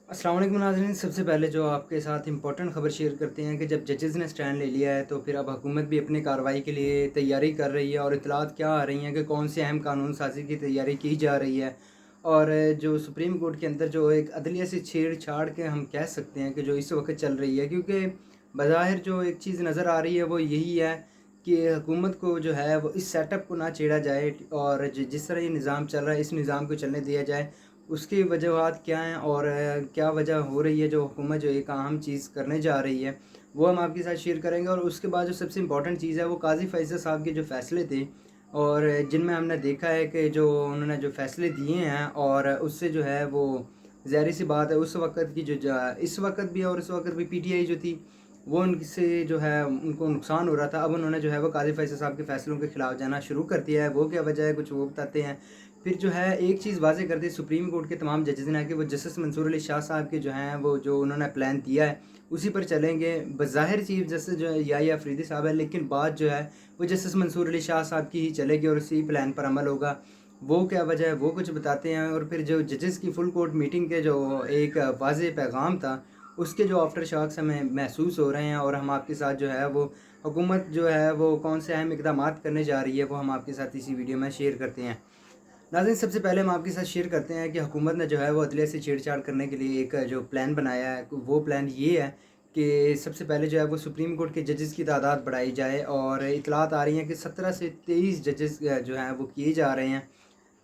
अस्सलाम वालेकुम नाज़रीन। सबसे पहले जो आपके साथ इम्पोर्टेंट ख़बर शेयर करते हैं कि जब जजेस ने स्टैंड ले लिया है तो फिर अब हुकूमत भी अपनी कार्रवाई के लिए तैयारी कर रही है और इतलात क्या आ रही हैं कि कौन से अहम कानून साज़ी की तैयारी की जा रही है। और जो सुप्रीम कोर्ट के अंदर जो एक अदलिया से छेड़छाड़ के हम कह सकते हैं कि जो इस वक्त चल रही है, क्योंकि बज़ाहिर जो एक चीज़ नज़र आ रही है वो यही है कि हुकूमत को जो है वो इस सेटअप को ना छेड़ा जाए और जिस तरह ये निज़ाम चल रहा है इस निज़ाम को चलने दिया जाए। उसकी वजूहात क्या हैं और क्या वजह हो रही है जो हुकूमत जो एक अहम चीज़ करने जा रही है, वो हम आपके साथ शेयर करेंगे। और उसके बाद जो सबसे इम्पोर्टेंट चीज़ है वो काज़ी फैसल साहब के जो फ़ैसले थे और जिनमें हमने देखा है कि जो उन्होंने जो फ़ैसले दिए हैं और उससे जो है वो ज़ाहिर-सी बात है उस वक़्त की जो इस वक़्त भी और उस वक़्त भी पीटीआई जो थी वो उनसे जो है उनको नुकसान हो रहा था। अब उन्होंने जो है वो काज़ी फैसल साहब के फ़ैसलों के ख़िलाफ़ जाना शुरू कर दिया है। वो क्या वजह है, कुछ वो बताते हैं। फिर जो है एक चीज़ वाज़ेह कर दी सुप्रीम कोर्ट के तमाम जजेस ने कि वो जस्टिस मंसूर अली शाह साहब के जो हैं वो जो उन्होंने प्लान दिया है उसी पर चलेंगे। बज़ाहिर चीफ जस्टिस जो है याहिया अफरीदी साहब है, लेकिन बात जो है वो जस्टिस मंसूर अली शाह साहब की ही चलेगी और उसी प्लान पर अमल होगा। वो क्या वजह है वो कुछ बताते हैं। और फिर जो जजेस की फुल कोर्ट मीटिंग के जो एक वाज़ेह पैगाम था उसके जो आफ्टर शॉक्स हमें महसूस हो रहे हैं और हम आपके साथ जो है वो हुकूमत जो है वो कौन से अहम इक़दामात करने जा रही है वो हम आपके साथ इसी वीडियो में शेयर करते हैं। नाज़रीन, सबसे पहले हम आपके साथ शेयर करते हैं कि हुकूमत ने जो है वो अदलिया से छेड़छाड़ करने के लिए एक जो प्लान बनाया है वो प्लान ये है कि सबसे पहले जो है वो सुप्रीम कोर्ट के जजेस की तादाद बढ़ाई जाए। और इतलात आ रही हैं कि 17 से 23 जजेस जो हैं वो किए जा रहे हैं।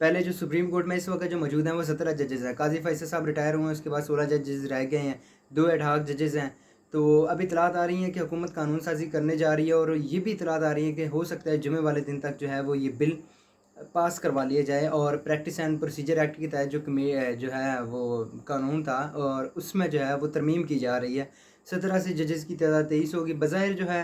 पहले जो सुप्रीम कोर्ट में इस वक्त जो मौजूद हैं वो 17 जजेस हैं। काजी फैसल साहब रिटायर हुए हैं, उसके बाद 16 जजेस रह गए हैं, 2 एडहॉक जजेस हैं। तो अब इतलात आ रही हैं कि हुकूमत कानून साजी करने जा रही है और ये भी इतलात आ रही है कि हो सकता है जुमे वाले दिन तक जो है वो ये बिल पास करवा लिया जाए। और प्रैक्टिस एंड प्रोसीजर एक्ट के तहत जो है वो कानून था और उसमें जो है वो तरमीम की जा रही है। 17 से जजेस की तादाद 23 होगी। बज़ाहिर जो है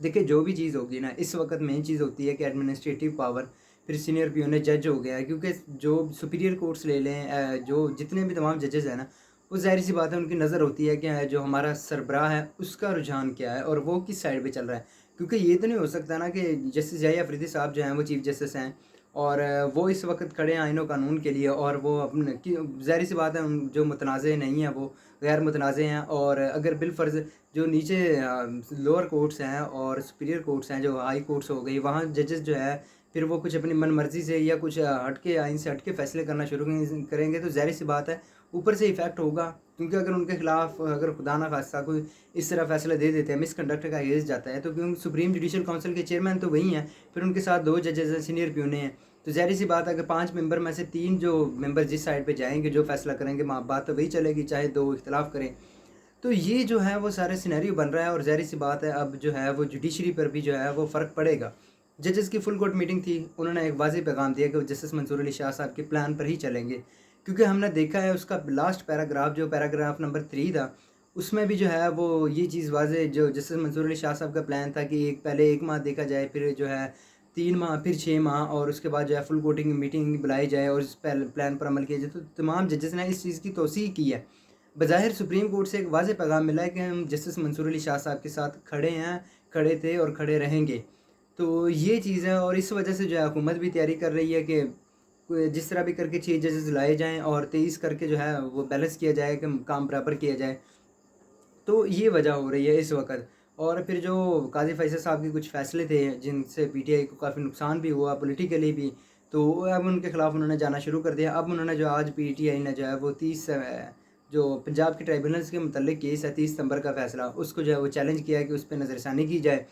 देखिए जो भी चीज़ होगी ना, इस वक्त मेन चीज़ होती है कि एडमिनिस्ट्रेटिव पावर, फिर सीनियर पियोन जज हो गया है, क्योंकि जो सुपीरियर कोर्ट्स ले लें जो जितने भी तमाम जजेस हैं ना, वो ज़ाहिर सी बात है उनकी नज़र होती है कि जो हमारा सरबराह है उसका रुझान क्या है और वो किस साइड पे चल रहा है। क्योंकि ये तो नहीं हो सकता ना कि जस्टिस याहिया अफरीदी साहब जो हैं वो चीफ जस्टिस हैं और वो इस वक्त खड़े हैं आइन व कानून के लिए और वो अपने की ज़ाहिर सी बात है जो मुतनाज़ नहीं है वो गैर मुतनाज़ हैं। और अगर बिलफ़र्ज़ जो नीचे लोअर कोर्ट्स हैं और सुपीरियर कोर्ट्स हैं, जो हाई कोर्ट्स हो गई, वहाँ जजेस जो है फिर वो कुछ अपनी मन मर्ज़ी से या कुछ हट के आइन से हट के फ़ैसले करना शुरू करेंगे तो ज़ाहिर सी बात है ऊपर से इफ़ेक्ट होगा। क्योंकि अगर उनके खिलाफ अगर खुदा ना खास्ता कोई इस तरह फ़ैसला दे देते हैं, मिसकंडक्ट का केस जाता है, तो क्योंकि सुप्रीम जुडिशल काउंसिल के चेयरमैन तो वही हैं, फिर उनके साथ 2 जजेस हैं, सीनियर प्यूने हैं। तो ज़ाहिर सी बात है अगर 5 मेंबर में से 3 जो मेंबर जिस साइड पे जाएंगे, जो फ़ैसला करेंगे, बात तो वही चलेगी, चाहे 2 इख्तलाफ करें। तो ये जो है वो सारे सिनेरियो बन रहा है और ज़ाहिर-सी बात है अब जो है वो जुडिशरी पर भी जो है वो फ़र्क पड़ेगा। जजेस की फुल कोर्ट मीटिंग थी, उन्होंने एक वाज़ेह पैगाम दिया कि वो जस्टिस मंसूर अली शाह साहब के प्लान पर ही चलेंगे। क्योंकि हमने देखा है उसका लास्ट पैराग्राफ जो पैराग्राफ नंबर 3 था, उसमें भी जो है वो ये चीज़ वाज़ेह जो जस्टिस मंसूर अली शाह साहब का प्लान था कि पहले 1 माह देखा जाए, फिर जो है 3 माह, फिर 6 माह और उसके बाद जो है फुल कोर्टिंग मीटिंग बुलाई जाए और इस प्लान पर अमल किया जाए। तो तमाम जजेस ने इस चीज़ की तौसीह की है। बज़ाहिर सुप्रीम कोर्ट से एक वाज़ेह पैगाम मिला है कि हम जस्टिस मंसूर अली शाह साहब के साथ खड़े हैं, खड़े थे और खड़े रहेंगे। तो ये चीज़ है और इस वजह से जो है हुकूमत भी तैयारी कर रही है कि जिस तरह भी करके 6 जजेस लाए जाएँ और 23 करके जो है वो बैलेंस किया जाए कि काम बराबर किया जाए। तो ये वजह हो रही है इस वक़्त। और फिर जो काज़ी फैसल साहब के कुछ फ़ैसले थे जिनसे पीटीआई को काफ़ी नुकसान भी हुआ पॉलिटिकली भी, तो अब उनके ख़िलाफ़ उन्होंने जाना शुरू कर दिया। अब उन्होंने जो आज पीटीआई ने जो है वो 30 जो पंजाब के ट्राइब्यूनल्स के मुतल्लिक़ केस है 30 सितंबर का फ़ैसला, उसको जो है वो चैलेंज किया है कि उस पे नज़रसानी की जाए।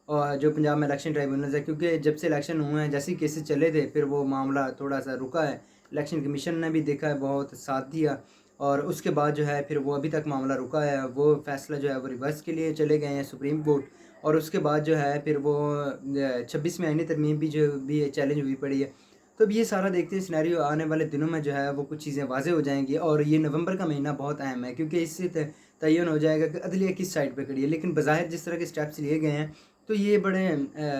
और जो पंजाब में इलेक्शन ट्राइब्यूनल्स है, क्योंकि जब से इलेक्शन हुए हैं जैसे ही केसेस चले थे फिर वो मामला थोड़ा-सा रुका है। इलेक्शन कमीशन ने भी देखा है बहुत साथ दिया और उसके बाद जो है फिर वो अभी तक मामला रुका है। वो फ़ैसला जो है वो रिवर्स के लिए चले गए हैं सुप्रीम कोर्ट और उसके बाद जो है फिर वो 26वीं आईनी तरमीम भी जो भी चैलेंज हुई पड़ी है। तो अब ये सारा देखते हैं सिनेरियो आने वाले दिनों में जो है वो कुछ चीज़ें वाज़ेह हो जाएँगी और ये नवंबर का महीना बहुत अहम है, क्योंकि इससे तयन हो जाएगा कि अदलिया किस साइड पे खड़ी है। लेकिन बज़ाहिर जिस तरह के स्टेप्स लिए गए हैं तो ये बड़े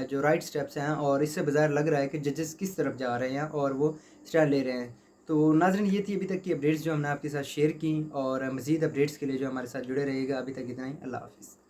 जो राइट स्टेप्स हैं और इससे बज़ाहिर लग रहा है कि जजेस किस तरफ जा रहे हैं और वो स्टैंड ले रहे हैं। तो नाज़रीन, ये थी अभी तक की अपडेट्स जो हमने आपके साथ शेयर की और मज़ीद अपडेट्स के लिए जो हमारे साथ जुड़े रहिएगा। अभी तक इतना ही। अल्लाह हाफ़िज़।